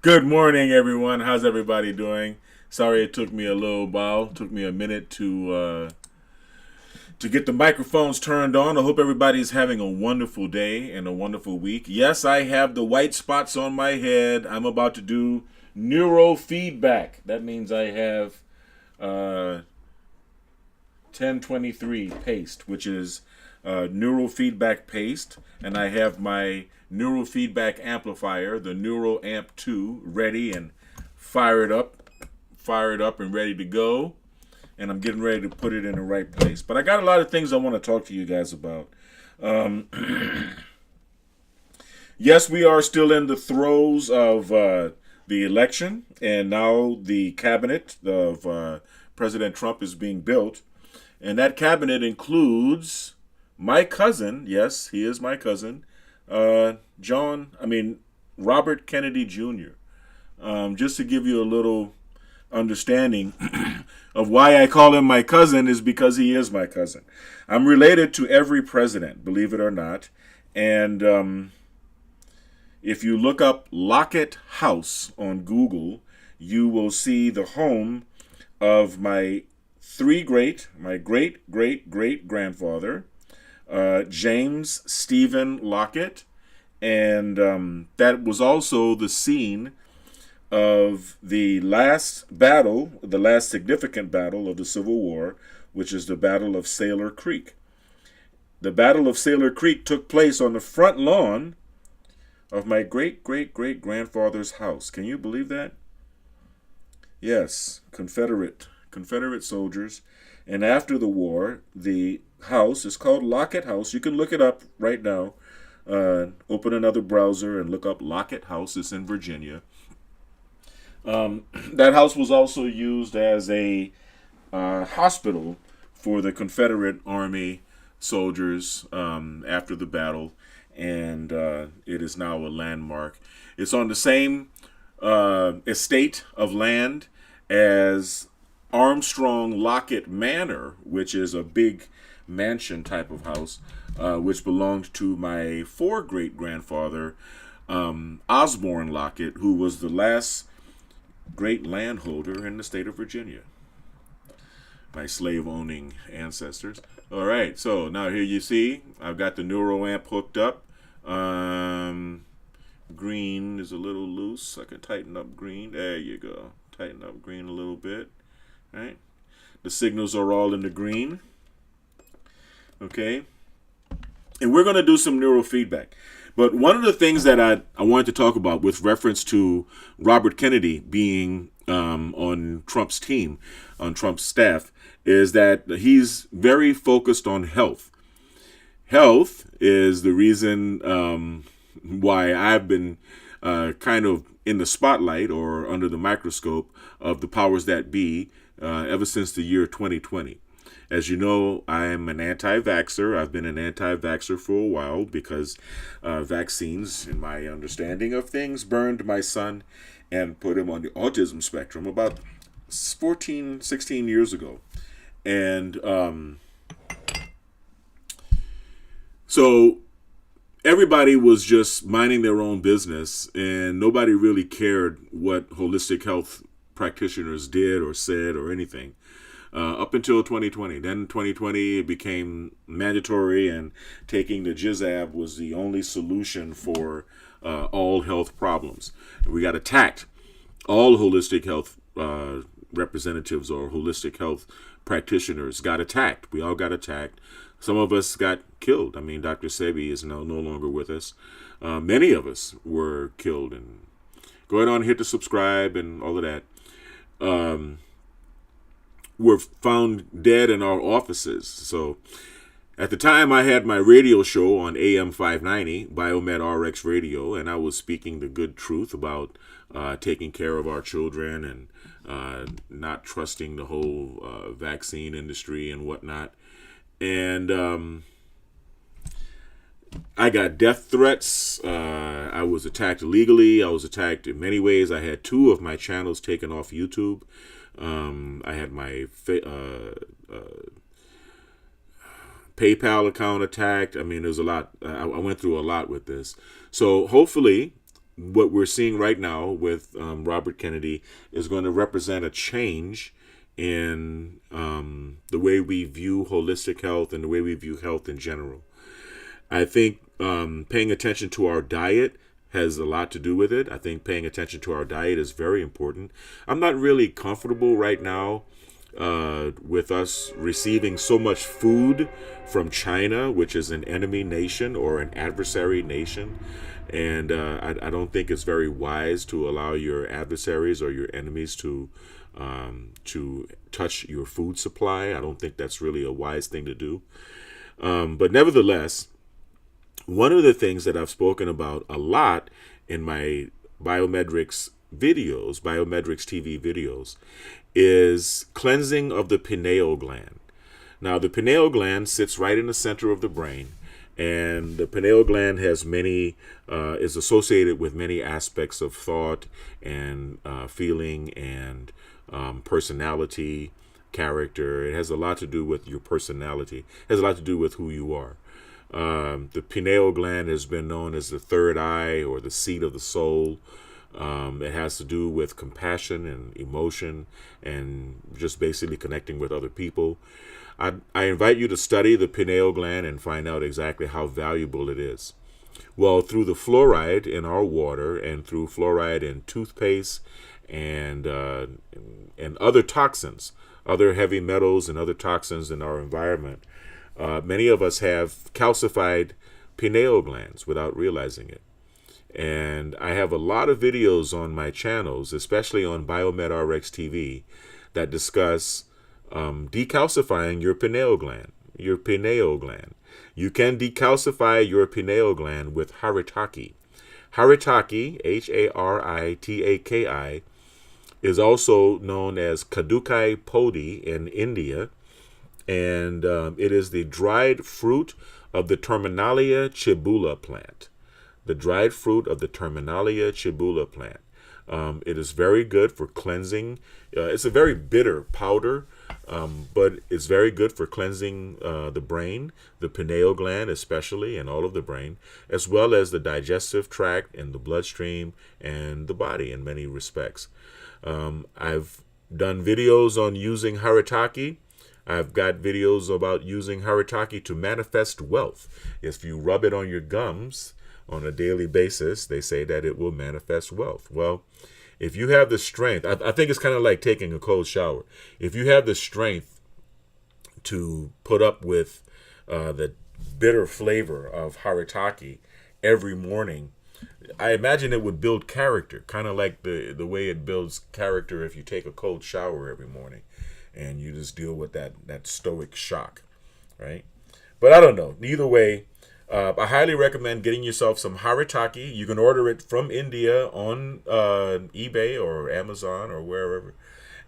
Good morning, everyone. How's everybody doing? Sorry it took me a little while. Took me a minute to get the microphones turned on. I hope everybody's having a wonderful day and a wonderful week. Yes, I have the white spots on my head. I'm about to do neurofeedback. That means I have uh, 1023 paste, which is neurofeedback paste, and I have my neurofeedback amplifier, the Neuro Amp 2, ready and fired up, and ready to go. And I'm getting ready to put it in the right place. But I got a lot of things I want to talk to you guys about. Um, yes, we are still in the throes of the election, and now the cabinet of President Trump is being built. And that cabinet includes my cousin, yes, he is my cousin, Robert Kennedy Jr. Just to give you a little understanding of why I call him my cousin is because he is my cousin. I'm related to every president, believe it or not. And if you look up Lockett House on Google, you will see the home of my great great great grandfather, James Stephen Lockett, and that was also the scene of the last battle, the last significant battle of the Civil War, which is the Battle of Sailor Creek. The Battle of Sailor Creek took place on the front lawn of my great great great grandfather's house. Can you believe that? Yes, Confederate soldiers. And after the war, the house is called Lockett House. You can look it up right now. Open another browser and look up Lockett House. It's in Virginia. That house was also used as a hospital for the Confederate Army soldiers after the battle, and it is now a landmark. It's on the same estate of land as Armstrong Lockett Manor, which is a big mansion type of house, which belonged to my great grandfather, Osborne Lockett, who was the last great landholder in the state of Virginia. My slave owning ancestors. All right, so now here you see I've got the Neuro Amp hooked up. Green is a little loose. I can tighten up green. There you go. Tighten up green a little bit. All right. The signals are all in the green. Okay. And we're going to do some neurofeedback. But one of the things that I wanted to talk about with reference to Robert Kennedy being on Trump's team, on Trump's staff, is that he's very focused on health. Health is the reason why I've been kind of in the spotlight or under the microscope of the powers that be ever since the year 2020. As you know, I'm an anti-vaxxer. I've been an anti-vaxxer for a while because vaccines, in my understanding of things, burned my son and put him on the autism spectrum about 14, 16 years ago. And so everybody was just minding their own business, and nobody really cared what holistic health practitioners did or said or anything. Up until 2020. Then 2020 it became mandatory, and taking the Jizab was the only solution for all health problems. And we got attacked. All holistic health representatives or holistic health practitioners got attacked. We all got attacked. Some of us got killed. I mean, Dr. Sebi is no longer with us. Many of us were killed. And go ahead on, hit the subscribe and all of that. Were found dead in our offices. So at the time, I had my radio show on AM 590, Biomed RX Radio, and I was speaking the good truth about taking care of our children and not trusting the whole vaccine industry and whatnot. And I got death threats. I was attacked illegally. I was attacked in many ways. I had 2 of my channels taken off YouTube. I had my PayPal account attacked. I mean, there's a lot. I went through a lot with this. So hopefully what we're seeing right now with Robert Kennedy is going to represent a change in the way we view holistic health and the way we view health in general. I think paying attention to our diet has a lot to do with it. I think paying attention to our diet is very important. I'm not really comfortable right now with us receiving so much food from China, which is an enemy nation or an adversary nation. And I don't think it's very wise to allow your adversaries or your enemies to touch your food supply. I don't think that's really a wise thing to do. But nevertheless, one of the things that I've spoken about a lot in my Biometrics videos, Biometrics TV videos, is cleansing of the pineal gland. Now, the pineal gland sits right in the center of the brain, and the pineal gland has is associated with many aspects of thought and feeling and personality, character. It has a lot to do with your personality. It has a lot to do with who you are. The pineal gland has been known as the third eye or the seat of the soul. It has to do with compassion and emotion and just basically connecting with other people. I invite you to study the pineal gland and find out exactly how valuable it is. Well, through the fluoride in our water and through fluoride in toothpaste and other toxins, other heavy metals and other toxins in our environment, many of us have calcified pineal glands without realizing it. And I have a lot of videos on my channels, especially on BioMedRx TV, that discuss decalcifying your pineal gland. Your pineal gland. You can decalcify your pineal gland with haritaki. Haritaki, Haritaki, is also known as Kadukai podi in India, and it is the dried fruit of the Terminalia chibula plant. The dried fruit of the Terminalia chibula plant. It is very good for cleansing. It's a very bitter powder, but it's very good for cleansing the brain, the pineal gland especially, and all of the brain, as well as the digestive tract and the bloodstream and the body in many respects. I've done videos on using haritaki. I've got videos about using haritaki to manifest wealth. If you rub it on your gums on a daily basis, they say that it will manifest wealth. Well, if you have the strength, I think it's kind of like taking a cold shower. If you have the strength to put up with the bitter flavor of haritaki every morning, I imagine it would build character, kind of like the way it builds character if you take a cold shower every morning and you just deal with that stoic shock, right? But I don't know. Either way, I highly recommend getting yourself some haritaki. You can order it from India on eBay or Amazon or wherever,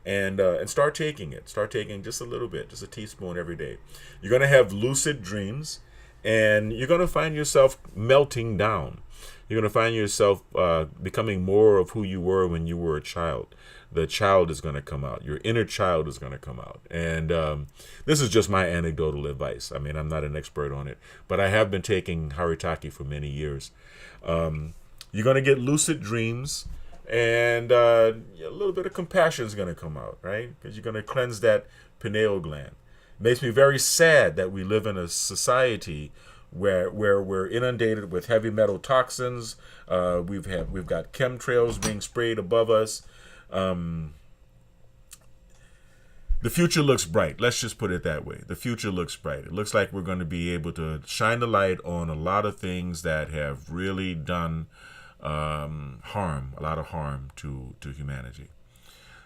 and start taking it. Start taking just a little bit, just a teaspoon every day. You're going to have lucid dreams, and you're going to find yourself melting down. You're going to find yourself becoming more of who you were when you were a child. The child is going to come out. Your inner child is going to come out. And this is just my anecdotal advice. I mean, I'm not an expert on it, but I have been taking haritaki for many years. You're going to get lucid dreams, and a little bit of compassion is going to come out, right? Because you're going to cleanse that pineal gland. It makes me very sad that we live in a society where we're inundated with heavy metal toxins. We've got chemtrails being sprayed above us. The future looks bright. Let's just put it that way. The future looks bright. It looks like we're going to be able to shine the light on a lot of things that have really done a lot of harm to humanity.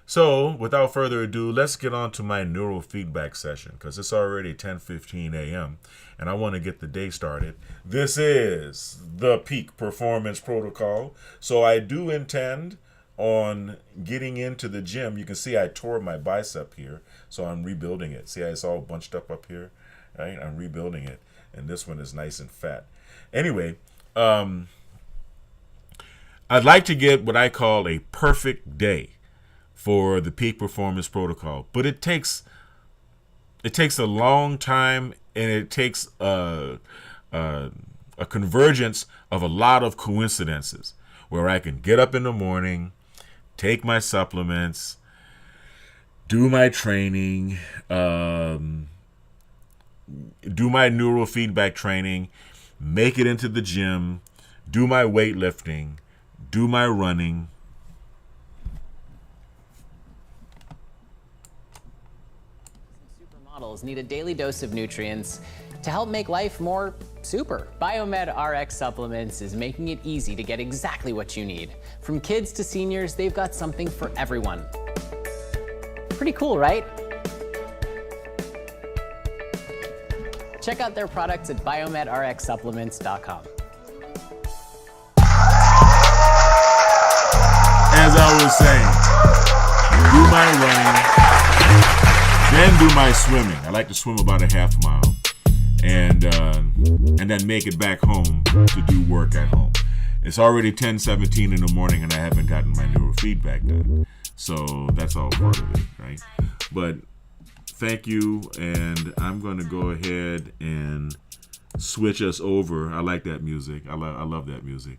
So, without further ado, let's get on to my neurofeedback session, because it's already 10:15 a.m. and I want to get the day started. This is the Peak Performance Protocol. So I do intend on getting into the gym. You can see I tore my bicep here, so I'm rebuilding it. See how it's all bunched up here, right? I'm rebuilding it, and this one is nice and fat. Anyway, I'd like to get what I call a perfect day for the Peak Performance Protocol, but it takes a long time, and it takes a convergence of a lot of coincidences. where I can get up in the morning, take my supplements, do my training, do my neurofeedback training, make it into the gym, do my weightlifting, do my running. Supermodels need a daily dose of nutrients to help make life more super. Biomed RX Supplements is making it easy to get exactly what you need. From kids to seniors, they've got something for everyone. Pretty cool, right? Check out their products at biomedrxsupplements.com. As I was saying, do my running, then do my swimming. I like to swim about a half mile, and then make it back home to do work at home. It's already 10:17 in the morning, and I haven't gotten my neurofeedback done, so that's all part of it, right? But thank you, and I'm going to go ahead and switch us over. I like that music. I love that music.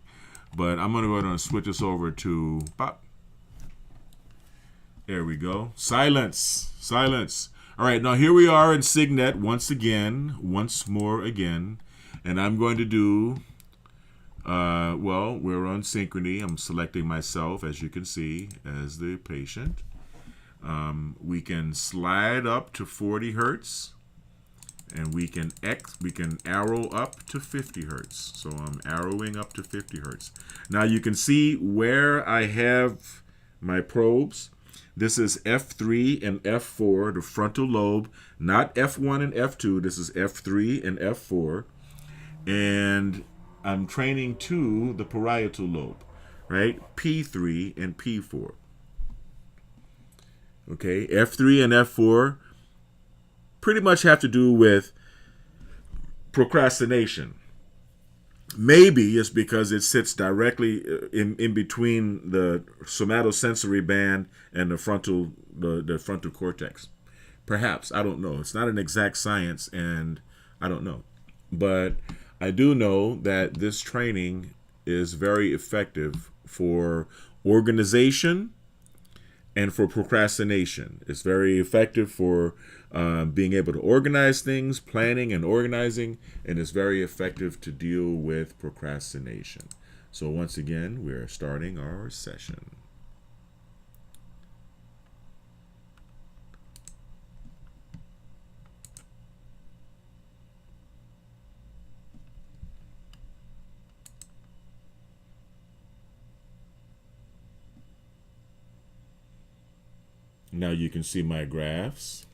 But I'm going to go ahead and switch us over to pop. There we go. Silence. Silence. All right, now here we are in Signet once more again. And I'm going to do, well, we're on synchrony. I'm selecting myself, as you can see, as the patient. We can slide up to 40 hertz, and we can arrow up to 50 hertz. So I'm arrowing up to 50 hertz. Now you can see where I have my probes. This is F3 and F4, the frontal lobe, not F1 and F2. This is F3 and F4. And I'm training to the parietal lobe, right? P3 and P4. Okay, F3 and F4 pretty much have to do with procrastination. Maybe it's because it sits directly in between the somatosensory band and the frontal cortex. Perhaps, I don't know. It's not an exact science, and I don't know. But I do know that this training is very effective for organization and for procrastination. It's very effective for being able to organize things, planning and organizing, and it's very effective to deal with procrastination. So once again, we're starting our session. Now you can see my graphs.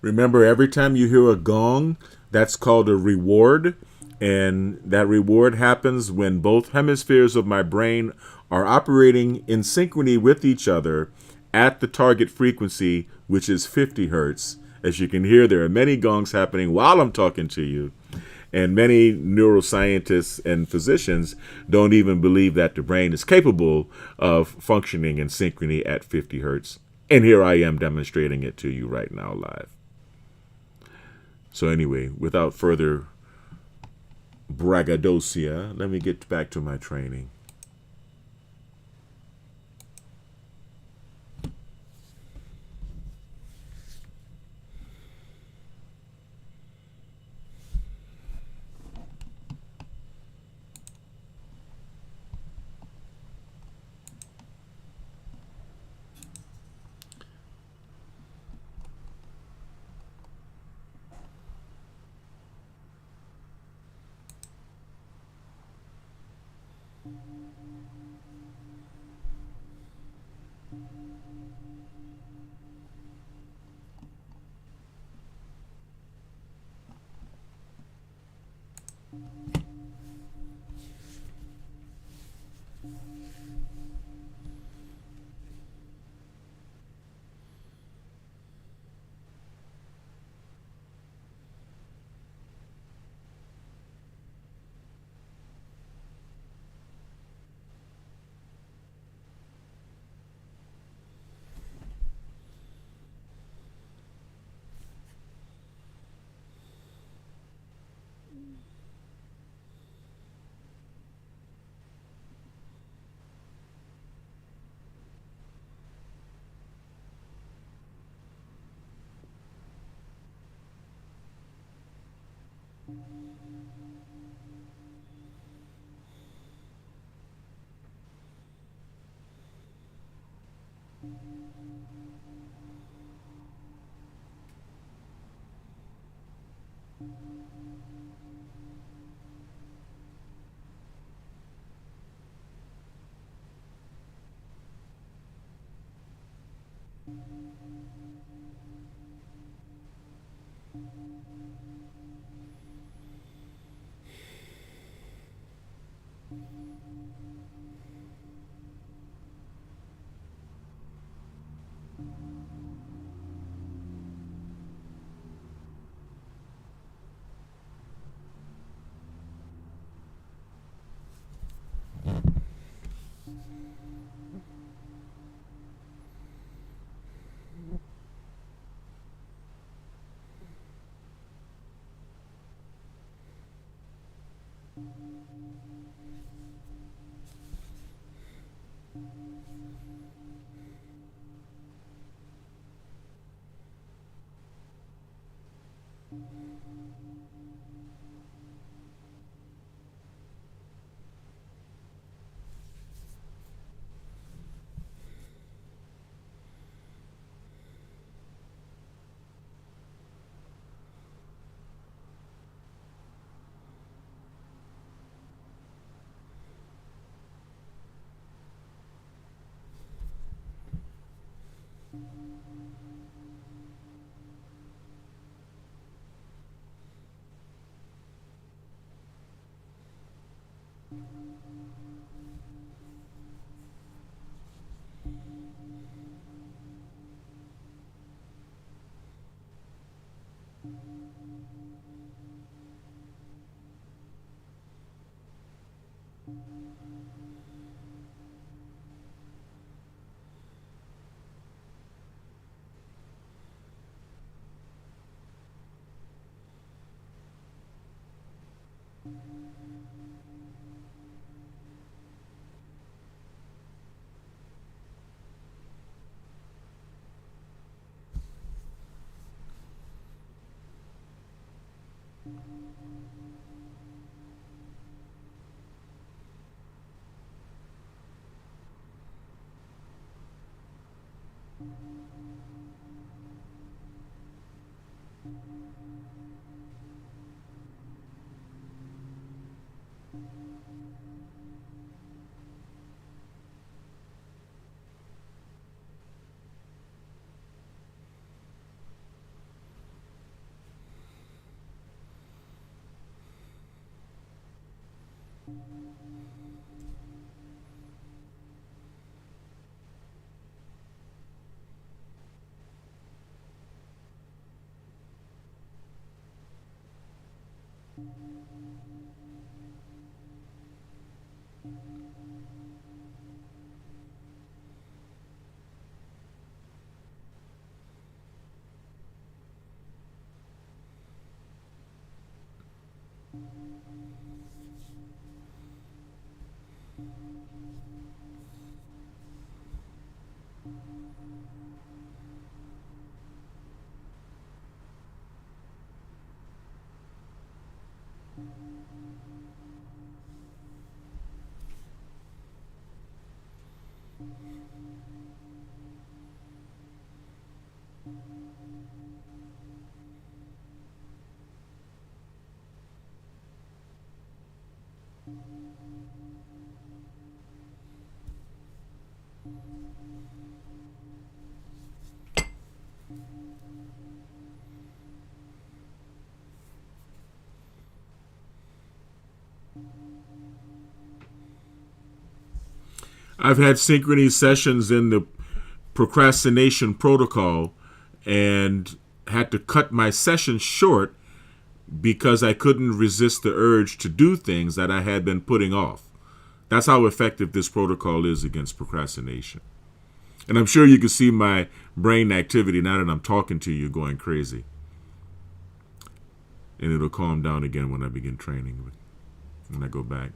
Remember, every time you hear a gong, that's called a reward. And that reward happens when both hemispheres of my brain are operating in synchrony with each other at the target frequency, which is 50 hertz. As you can hear, there are many gongs happening while I'm talking to you. And many neuroscientists and physicians don't even believe that the brain is capable of functioning in synchrony at 50 hertz. And here I am demonstrating it to you right now live. So anyway, without further braggadocio, let me get back to my training. I've had synchrony sessions in the procrastination protocol and had to cut my session short because I couldn't resist the urge to do things that I had been putting off. That's how effective this protocol is against procrastination. And I'm sure you can see my brain activity now that I'm talking to you going crazy. And it'll calm down again when I begin training, when I go back.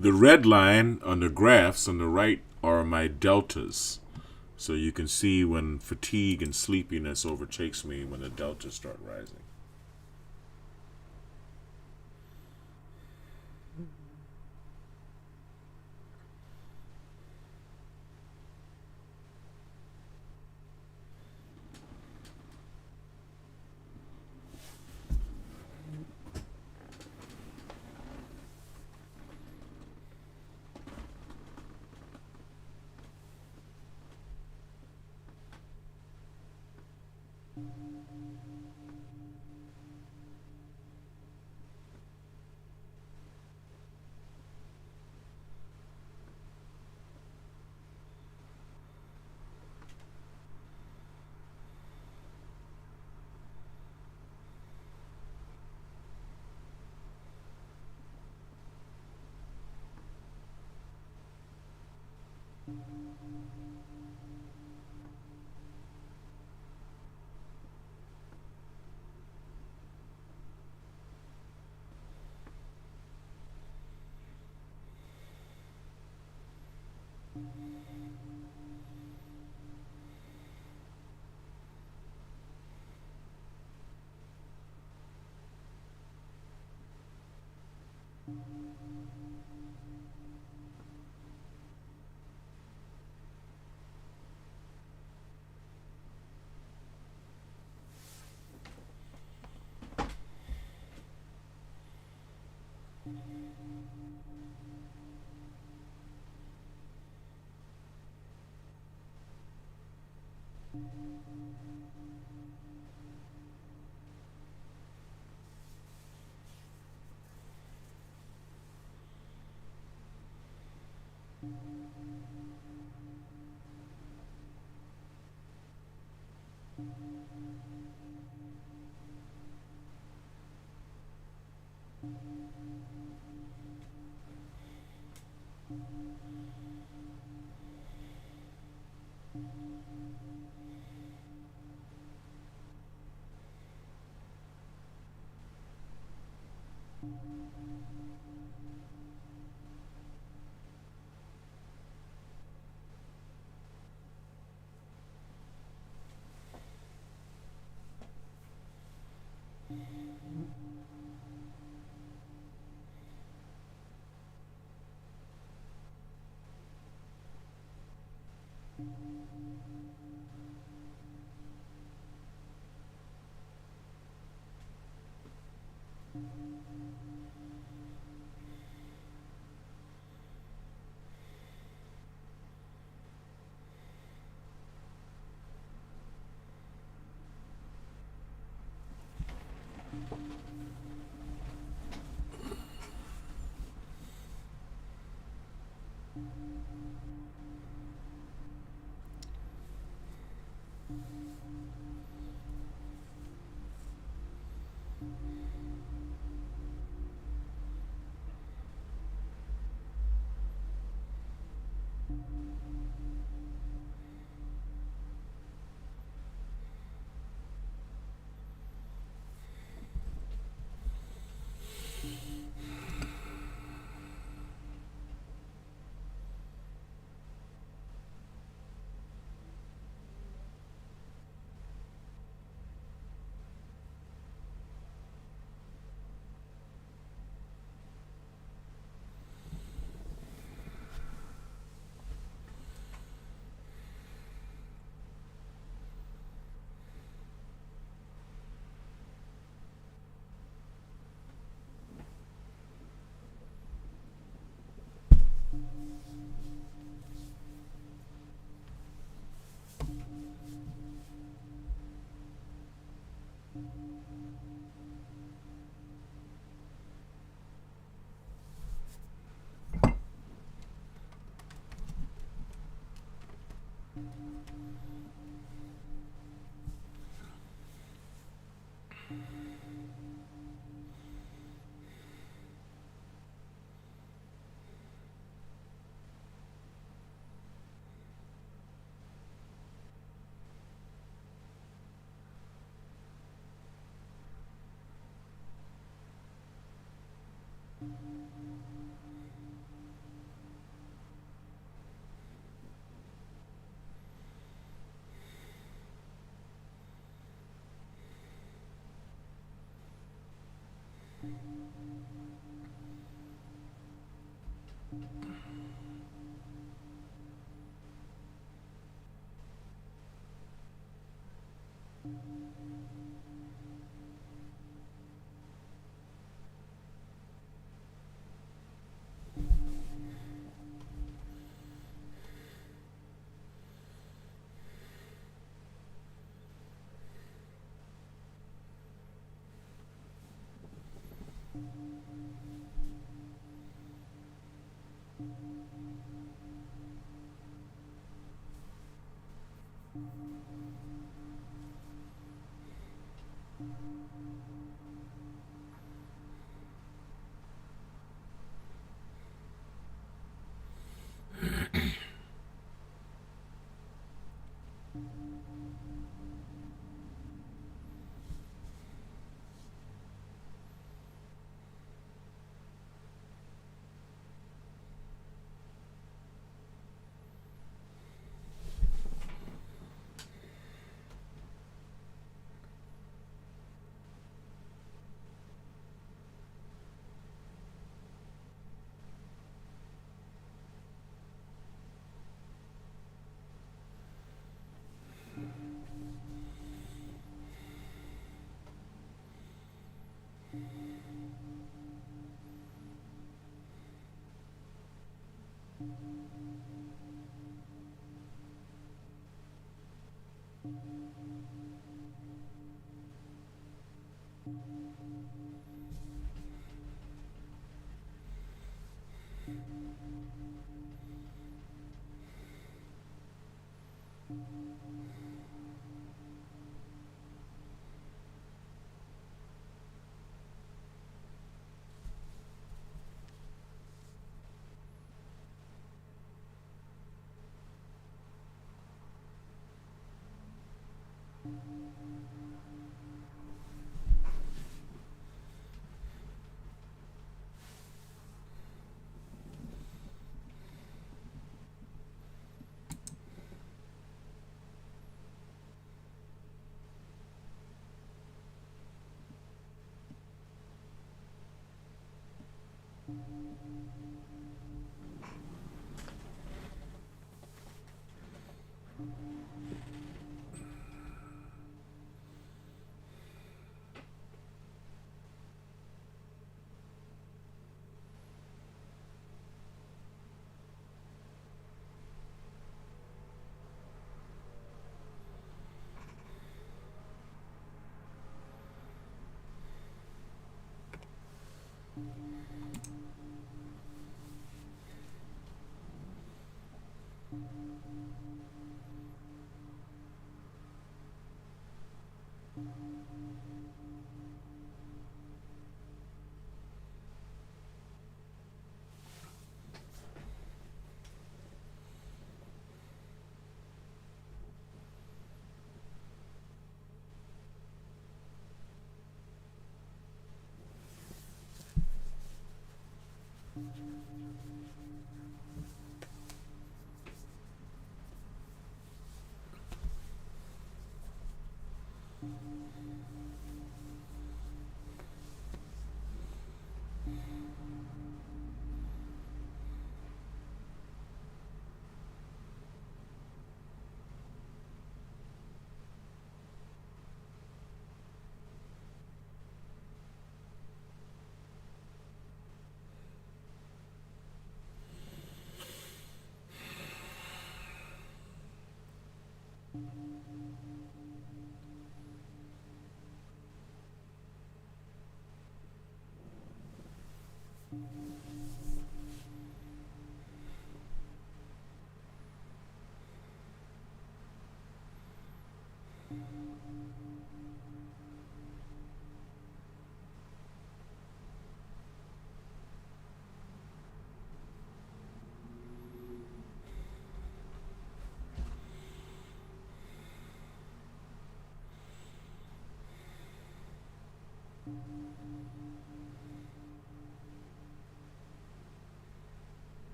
The red line on the graphs on the right are my deltas. So you can see when fatigue and sleepiness overtakes me when the deltas start rising.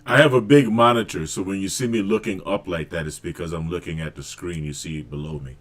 I have a big monitor, so when you see me looking up like that, it's because I'm looking at the screen you see below me.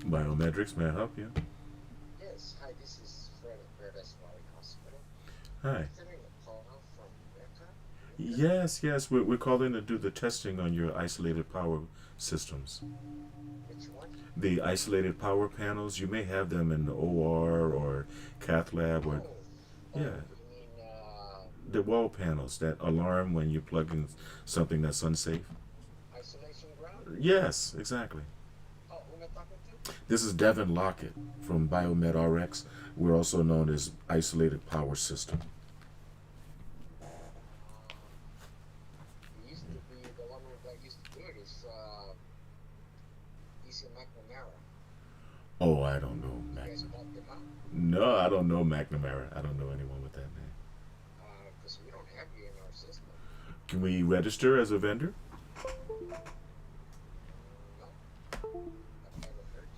Biometrics, may I help you? Yes, hi, this is Fred at Paradise Valley Hospital. Hi. Getting a call now from Mecca. Yes, yes, we're calling to do the testing on your isolated power systems. Which one? The isolated power panels, you may have them in the OR or cath lab or, Oh, yeah, you mean, the wall panels that alarm when you plug in something that's unsafe. isolation ground? Yes, exactly. Oh, who am I talking to? This is Devin Lockett from Biomed RX. We're also known as Isolated Power System. He used to be the one that used to do it is, DC McNamara. Oh, I don't know You guys McNamara. bought them out? No, I don't know McNamara. I don't know anyone with that name. Because we don't have you in our system. Can we register as a vendor? No. I've never heard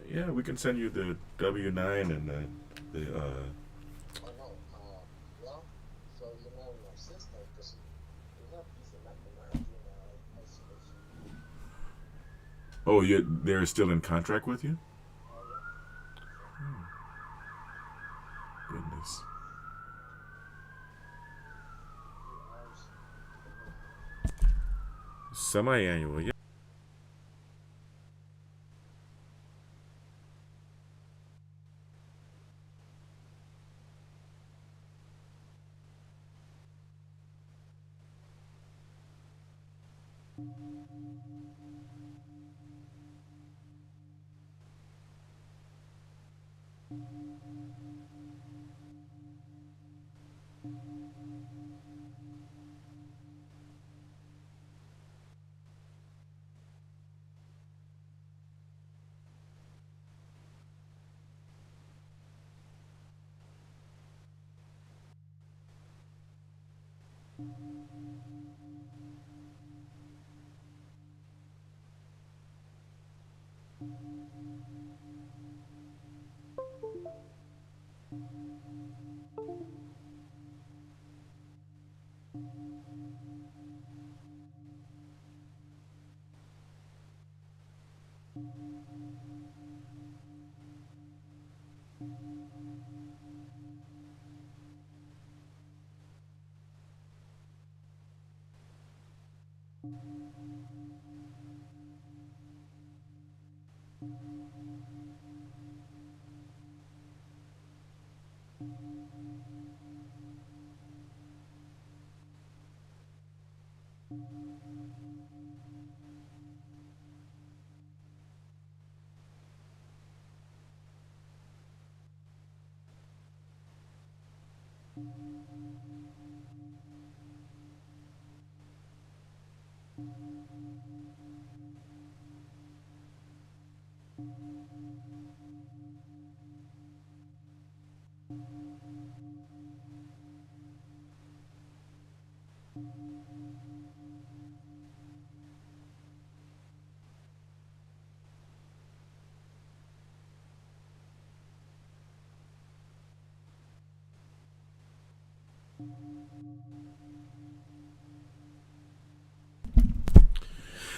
you. Yeah, we can send you the W-9 and the Oh, no. Well, so you're not in our system because we have DC McNamara doing isolation. oh, they're still in contract with you? Goodness. Semi-annual, yeah.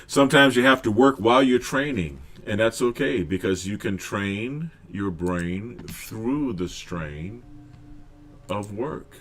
Sometimes you have to work while you're training. And that's okay, because you can train your brain through the strain of work.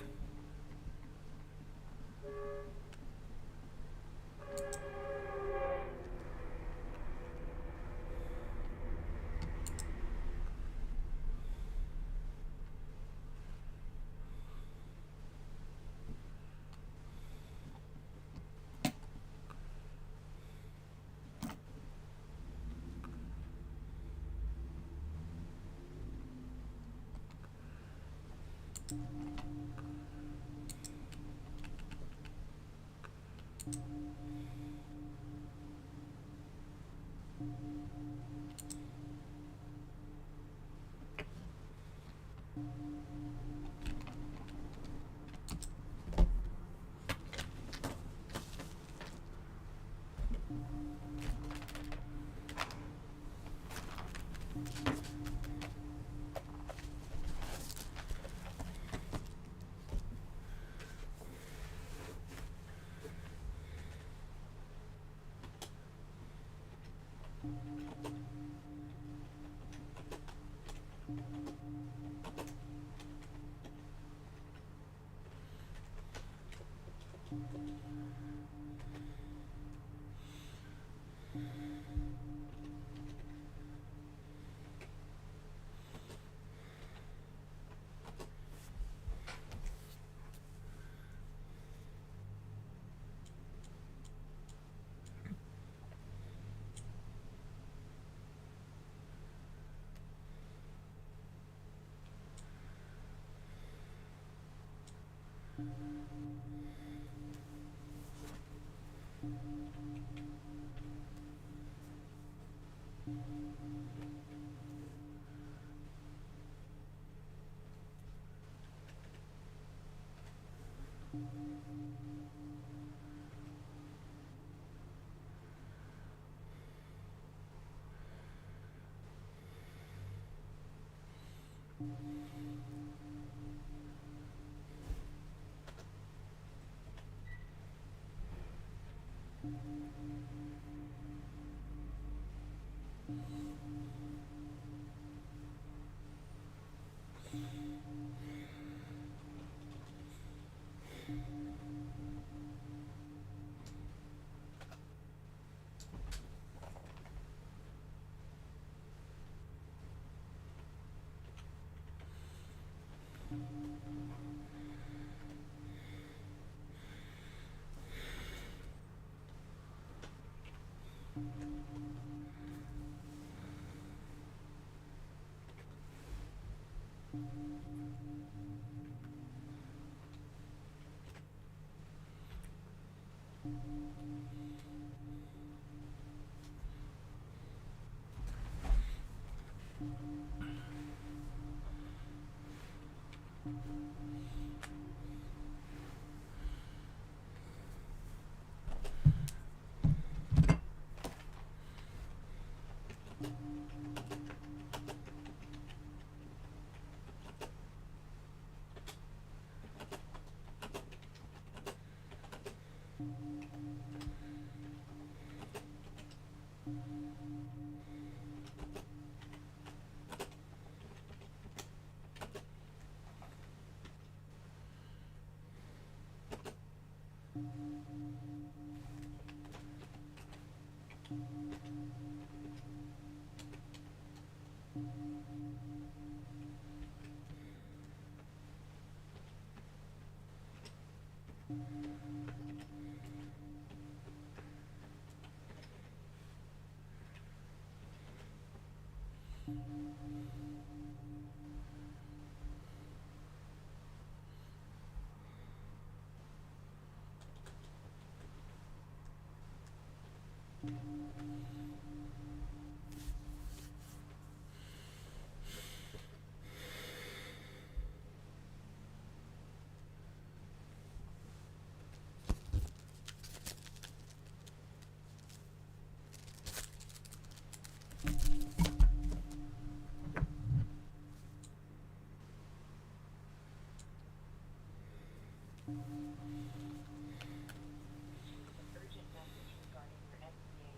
Urgent message regarding your FDA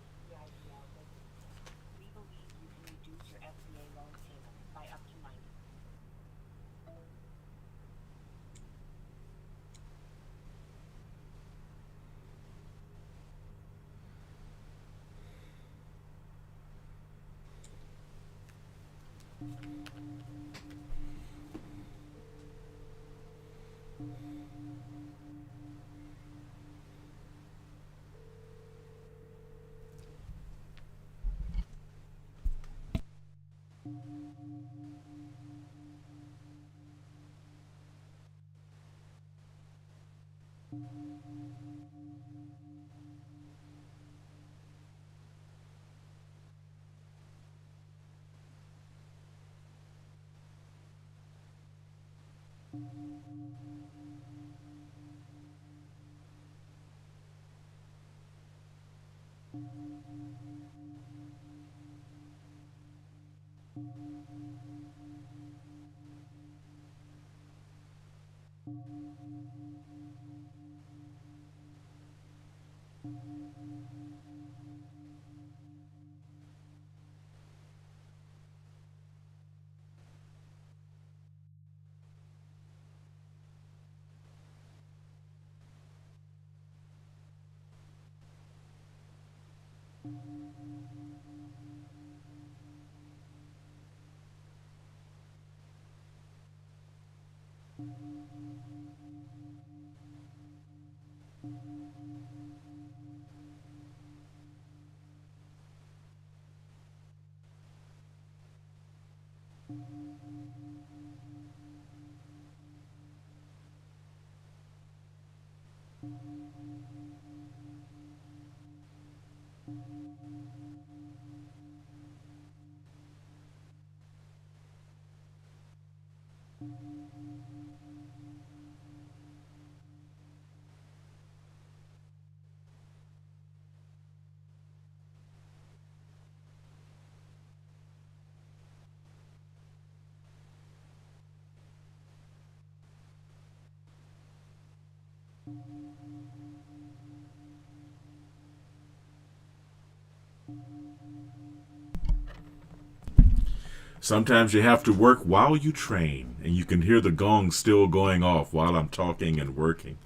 Sometimes you have to work while you train, and you can hear the gong still going off while I'm talking and working.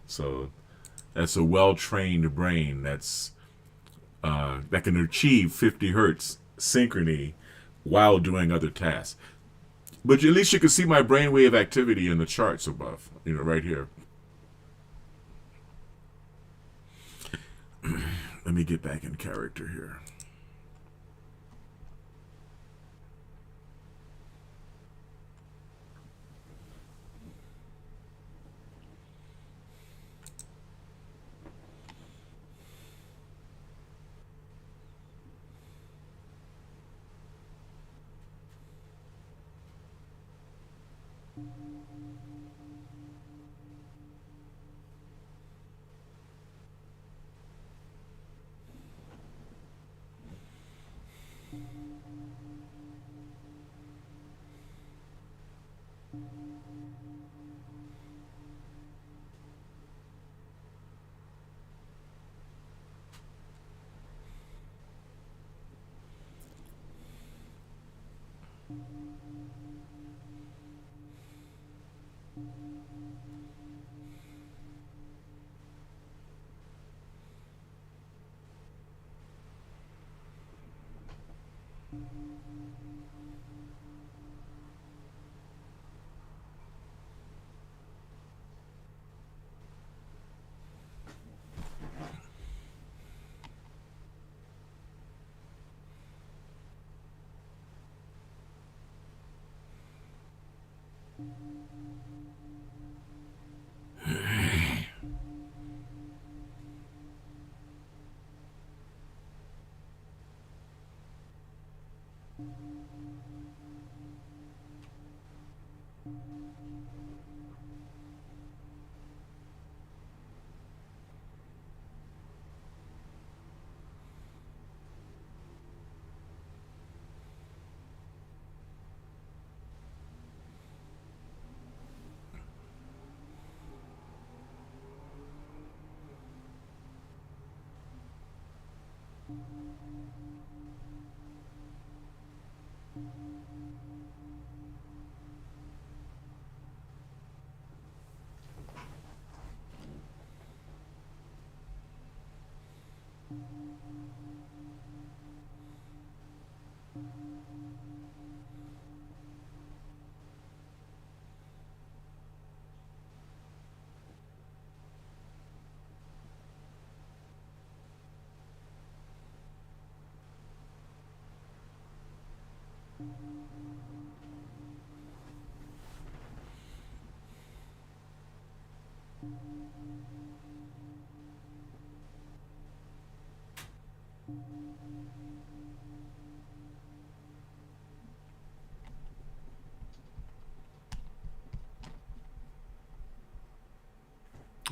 So that's a well-trained brain that can achieve 50 hertz synchrony while doing other tasks. But at least you can see my brainwave activity in the charts above, right here. Let me get back in character here.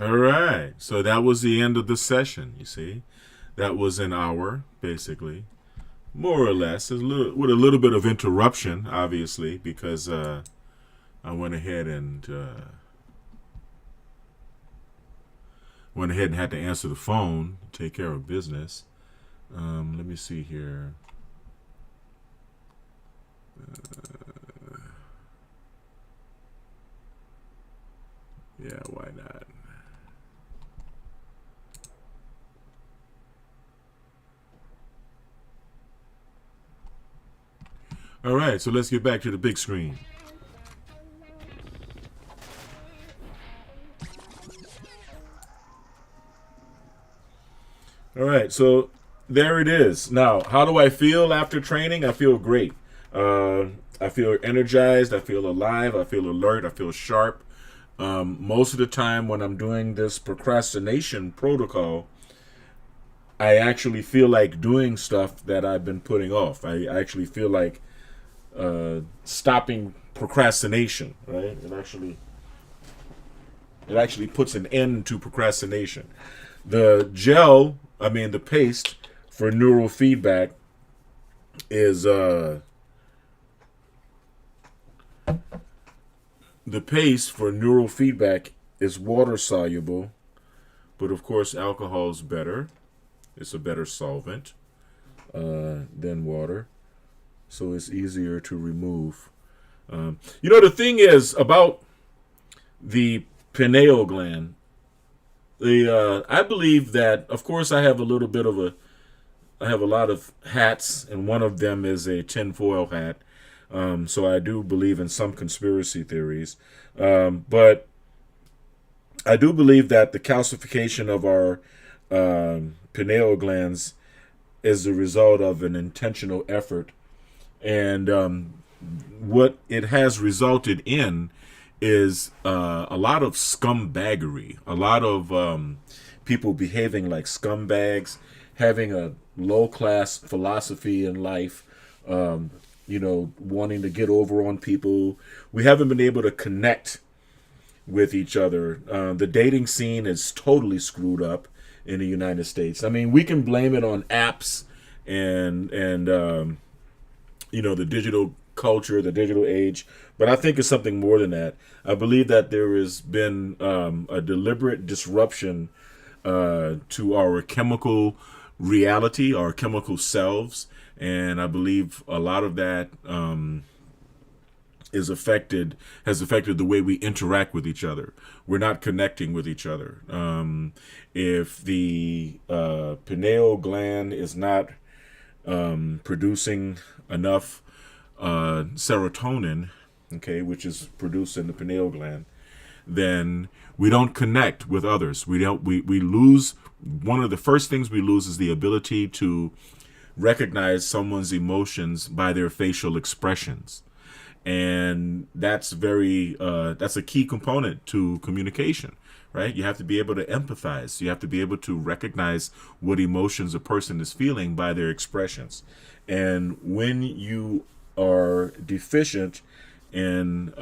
All right. So that was the end of the session, you see. That was an hour, basically. More or less. With a little bit of interruption, obviously, because I went ahead and had to answer the phone, take care of business. Let me see here. Yeah, why not? All right, so let's get back to the big screen. All right, so there it is. Now, how do I feel after training? I feel great. I feel energized. I feel alive. I feel alert. I feel sharp. Most of the time when I'm doing this procrastination protocol, I actually feel like doing stuff that I've been putting off. I actually feel like stopping procrastination, right? It actually puts an end to procrastination. The paste for neurofeedback is water soluble, but of course alcohol is better. It's a better solvent than water, so it's easier to remove. The thing is about the pineal gland. I believe that, of course, I have a lot of hats, and one of them is a tinfoil hat. So I do believe in some conspiracy theories, but I do believe that the calcification of our pineal glands is the result of an intentional effort, and what it has resulted in is a lot of scumbaggery, a lot of people behaving like scumbags, having a low-class philosophy in life, wanting to get over on people. We haven't been able to connect with each other. The dating scene is totally screwed up in the United States. I mean, we can blame it on apps and the digital culture, the digital age, but I think it's something more than that. I believe that there has been a deliberate disruption to our chemical reality, our chemical selves, and I believe a lot of that has affected the way we interact with each other. We're not connecting with each other. If the pineal gland is not producing enough serotonin, which is produced in the pineal gland, then we don't connect with others. We lose. One of the first things we lose is the ability to recognize someone's emotions by their facial expressions, and that's a key component to communication, right? You have to be able to empathize. You have to be able to recognize what emotions a person is feeling by their expressions, and when you are deficient in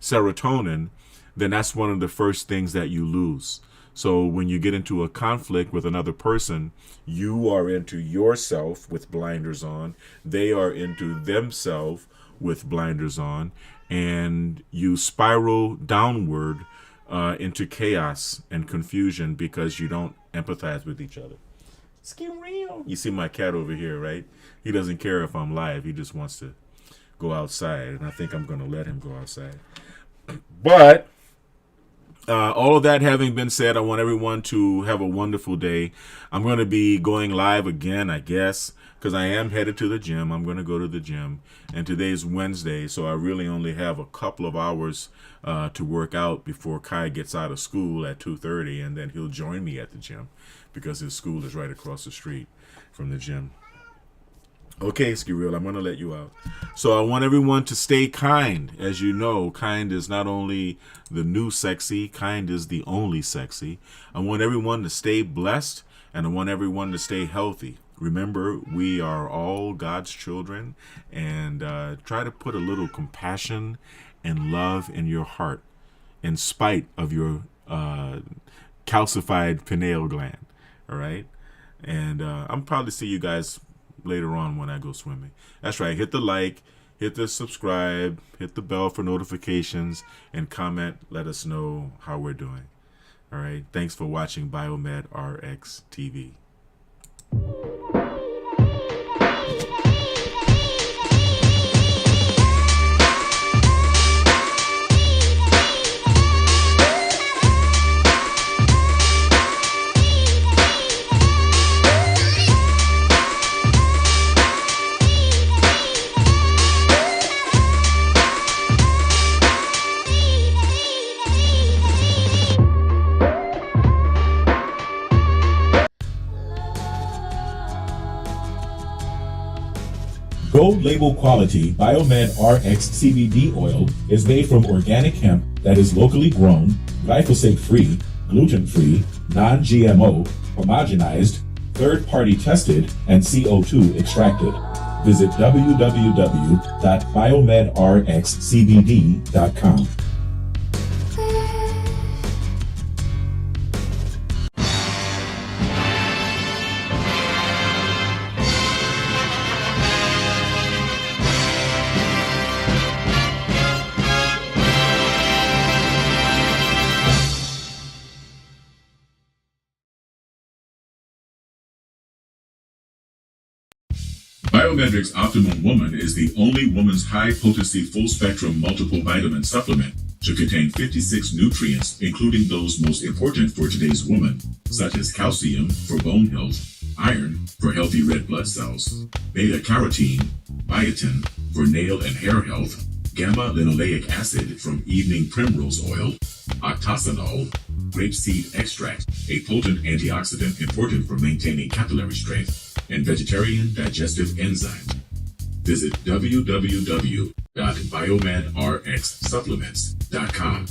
serotonin, then that's one of the first things that you lose. So when you get into a conflict with another person, you are into yourself with blinders on. They are into themselves with blinders on. And you spiral downward into chaos and confusion because you don't empathize with each other. It's real. You see my cat over here, right? He doesn't care if I'm live. He just wants to go outside. And I think I'm going to let him go outside. But all of that having been said, I want everyone to have a wonderful day. I'm going to be going live again, I guess, because I am headed to the gym. I'm going to go to the gym. And today's Wednesday, so I really only have a couple of hours to work out before Kai gets out of school at 2:30, and then he'll join me at the gym because his school is right across the street from the gym. Okay, Skiril, I'm going to let you out. So I want everyone to stay kind. As you know, kind is not only the new sexy, kind is the only sexy. I want everyone to stay blessed, and I want everyone to stay healthy. Remember, we are all God's children, and try to put a little compassion and love in your heart in spite of your calcified pineal gland. All right? And I'm probably see you guys later on when I go swimming. That's right. Hit the like, hit the subscribe, hit the bell for notifications, and comment. Let us know how we're doing. All right. Thanks for watching Biomed RX TV. Gold label quality Biomed RX CBD oil is made from organic hemp that is locally grown, glyphosate-free, gluten-free, non-GMO, homogenized, third-party tested, and CO2 extracted. Visit www.biomedrxcbd.com. Biomedric's Optimum Woman is the only woman's high-potency full-spectrum multiple vitamin supplement to contain 56 nutrients, including those most important for today's woman, such as calcium for bone health, iron for healthy red blood cells, beta-carotene, biotin for nail and hair health, gamma-linoleic acid from evening primrose oil, octosanol, grapeseed extract, a potent antioxidant important for maintaining capillary strength, and vegetarian digestive enzymes. Visit www.biomedrxsupplements.com